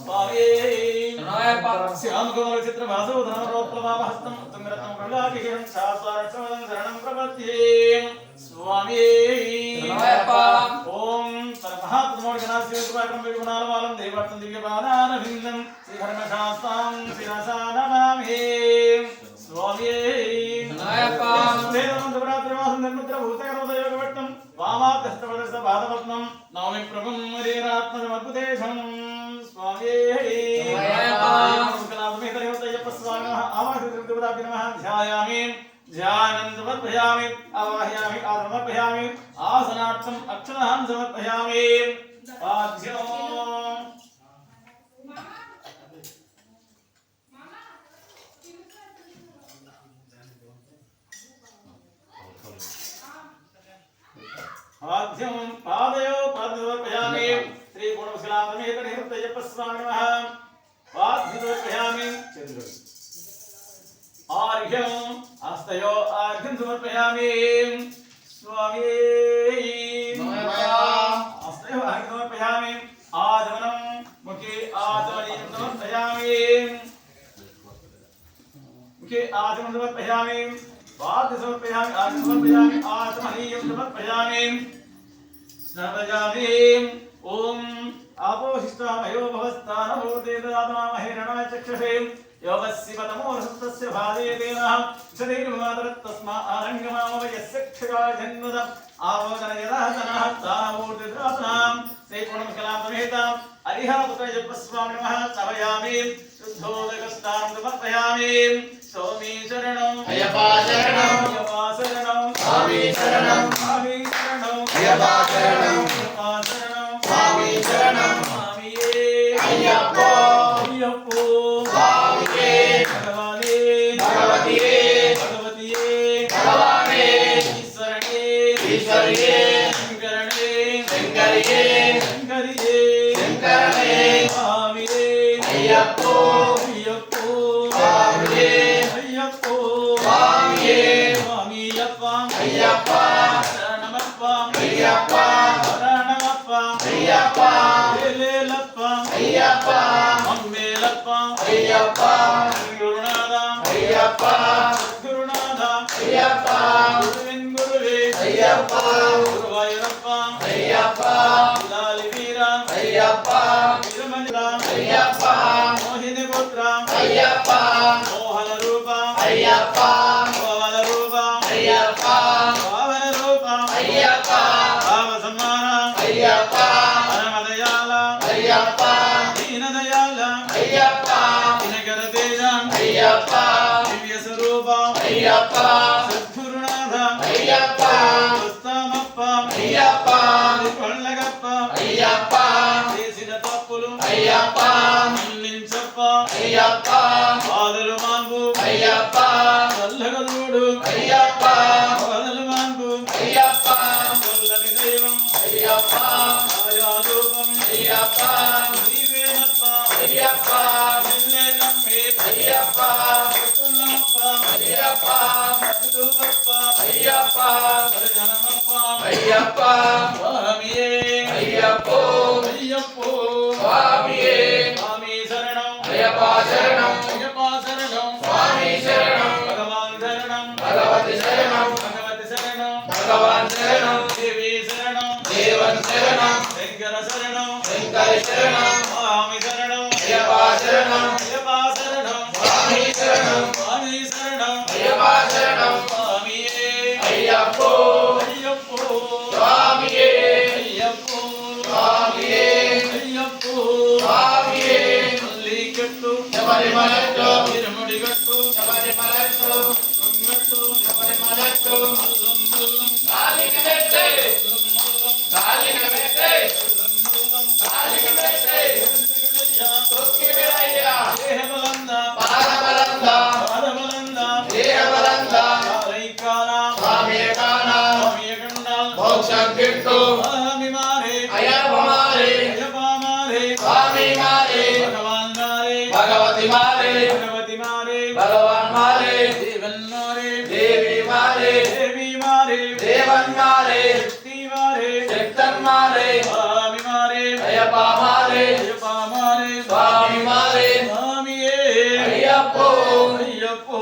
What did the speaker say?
स्वामी श्यामकुमार चित्रभासो धनरोत्तमाहस्तं उत्तमरत्नं प्रलाकितं शास्त्ररक्षणं शरणं प्रपद्ये स्वामी ओम परमहात्मोर्गनास्य कृपाकरं विगुणालवालं देवर्तं दिव्यपादारविन्दं श्रीधर्मशास्त्रां शिरसा नमामि स्वामी वेदमन्त्रप्राप्तिर्वासं निर्मुद्रभूतकरोदयोगवट्टं वामाकष्टपदस्तपादपद्मं नौमि प्रभुं हरिरात्मजमद्भुतेशं स्वामी ध्यायामि ध्यानं समर्पयामि आवाहयामि आसमर्पयामि आसनार्थम् अक्षरान् समर्पयामि पाद्यो पाद्यं पादयो पादसमर्पयामि श्री पूर्णशिलासमेतनिहृतयपस्वामिनः पाद्यसमर्पयामि आर्घ्यं हस्तयो आर्घ्यं समर्पयामि स्वामी हस्तयो आर्घ्यं समर्पयामि आचमनं मुखे आचमनीयं समर्पयामि मुखे आचमनं समर्पयामि पाद्य समर्पयामि आर्घ्यं समर्पयामि आचमनीयं समर्पयामि स्नापयामि ओम आपोहिष्टामयो भवस्तानमूर्ते ददातनामहे रणय चक्षुषे योगस्य पदमोरसस्य भादेतेन शरीरमादरत्तस्मा आरङ्गमामवयस्य क्षया जन्मद आवोदनयदातनः तामूर्तिदातनां श्रीपूर्णकलासमेतां हरिहरपुत्रयपस्वामिनः तवयामि शुद्धोदकस्तां समर्पयामि स्वामी शरणं अय्यप्पा शरणं अय्यप्पा शरणं स्वामी शरणं स्वामी शरणं अय्यप्पा शरणं अय्यप्पा शरणं स्वामी शरणं स्वामी अय्यप्पा अय्यप्पो स्वामी भगवाने भगवतिये भगवतिये भगवाने ईश्वरने ईश्वरिये शंकरने शंकरिये शंकरिये शंकरने स्वामी अय्यप्पो अय्यप्पो स्वामी अय्यप्पो स्वामी स्वामी अय्यप्पा अय्यप्पा शरणमप्पा अय्यप्पा शरणमप्पा अय्यप्पा लेलेलप्पा अय्यप्पा मम्मेलप्पा अय्यप्पा गुरुनाथ अय्यप्पा गुरुनाथ अय्यप्पा गुरुविन गुरुवे अय्यप्पा गुरुवायूरप्पा अय्यप्पा लालिवीर अय्यप्पा तिरुमला अय्यप्पा मोहिनी पुत्र अय्यप्पा मोहन रूप अय्यप्पा मोहन रूप अय्यप्पा मोहन रूप अय्यप्पा भाव सम्मान अय्यप्पा परमदयाल अय्यप्पा दीनदयाल अय्यप्पा दिनकर तेज अय्यप्पा दिव्य स्वरूप अय्यप्पा सद्गुरुनाथ अय्यप्पा उस्तमप्प अय्यप्पा కొల్లగప్ప అయ్యప్ప చేసిన తప్పులు అయ్యప్ప మన్నించప్ప అయ్యప్ప బాధలు మాంపు అయ్యప్ప చల్లగా చూడు అయ్యప్ప బాధలు మాంపు అయ్యప్ప కొల్లని దైవం అయ్యప్ప ఆయాదూపం అయ్యప్ప నీవేనప్ప అయ్యప్ప నిన్నే నమ్మే అయ్యప్ప కొల్లమప్ప అయ్యప్ప మధుపప్ప అయ్యప్ప జనమప్ప అయ్యప్ప స్వామియే అయ్యప్పో అయ్యప్పో స్వామియే స్వామి శరణం అయ్యప్ప శరణం అయ్యప్ప శరణం స్వామి శరణం భగవాన్ శరణం భగవతి శరణం భగవతి శరణం భగవాన్ శరణం దేవి శరణం దేవన్ శరణం శంకర శరణం శంకరి శరణం స్వామి శరణం అయ్యప్ప శరణం అయ్యప్ప శరణం స్వామి శరణం స్వామి శరణం అయ్యప్ప శరణం స్వామియే అయ్యప్పో అయ్యప్పో స్వామియే అయ్యప్పో స్వామియే అయ్యప్పో స్వామియే మల్లికట్టు శబరిమలట్టు తిరుముడిగట్టు శబరిమలట్టు తుమ్మట్టు శబరిమలట్టు మల్లం మల్లం కాలికి పెట్టే మల్లం కాలికి పెట్టే మల్లం కాలికి పెట్టే తొక్కి విడయ్యా దేహ బలంద పాద బలంద పాద బలంద దేహ బలంద రైకానా స్వామి కానా స్వామి కండా మోక్షం కిట్టు స్వామి మారే అయ్యప్ప మారే అయ్యప్ప మారే స్వామి మారే భగవాన్ మారే భగవతి మారే భగవతి మారే భగవాన్ మారే దేవన్ మారే దేవి మారే దేవి మారే దేవన్ మారే శక్తి మారే శక్తన్ మారే சுவாமியே ஐயப்போ ஐயப்போ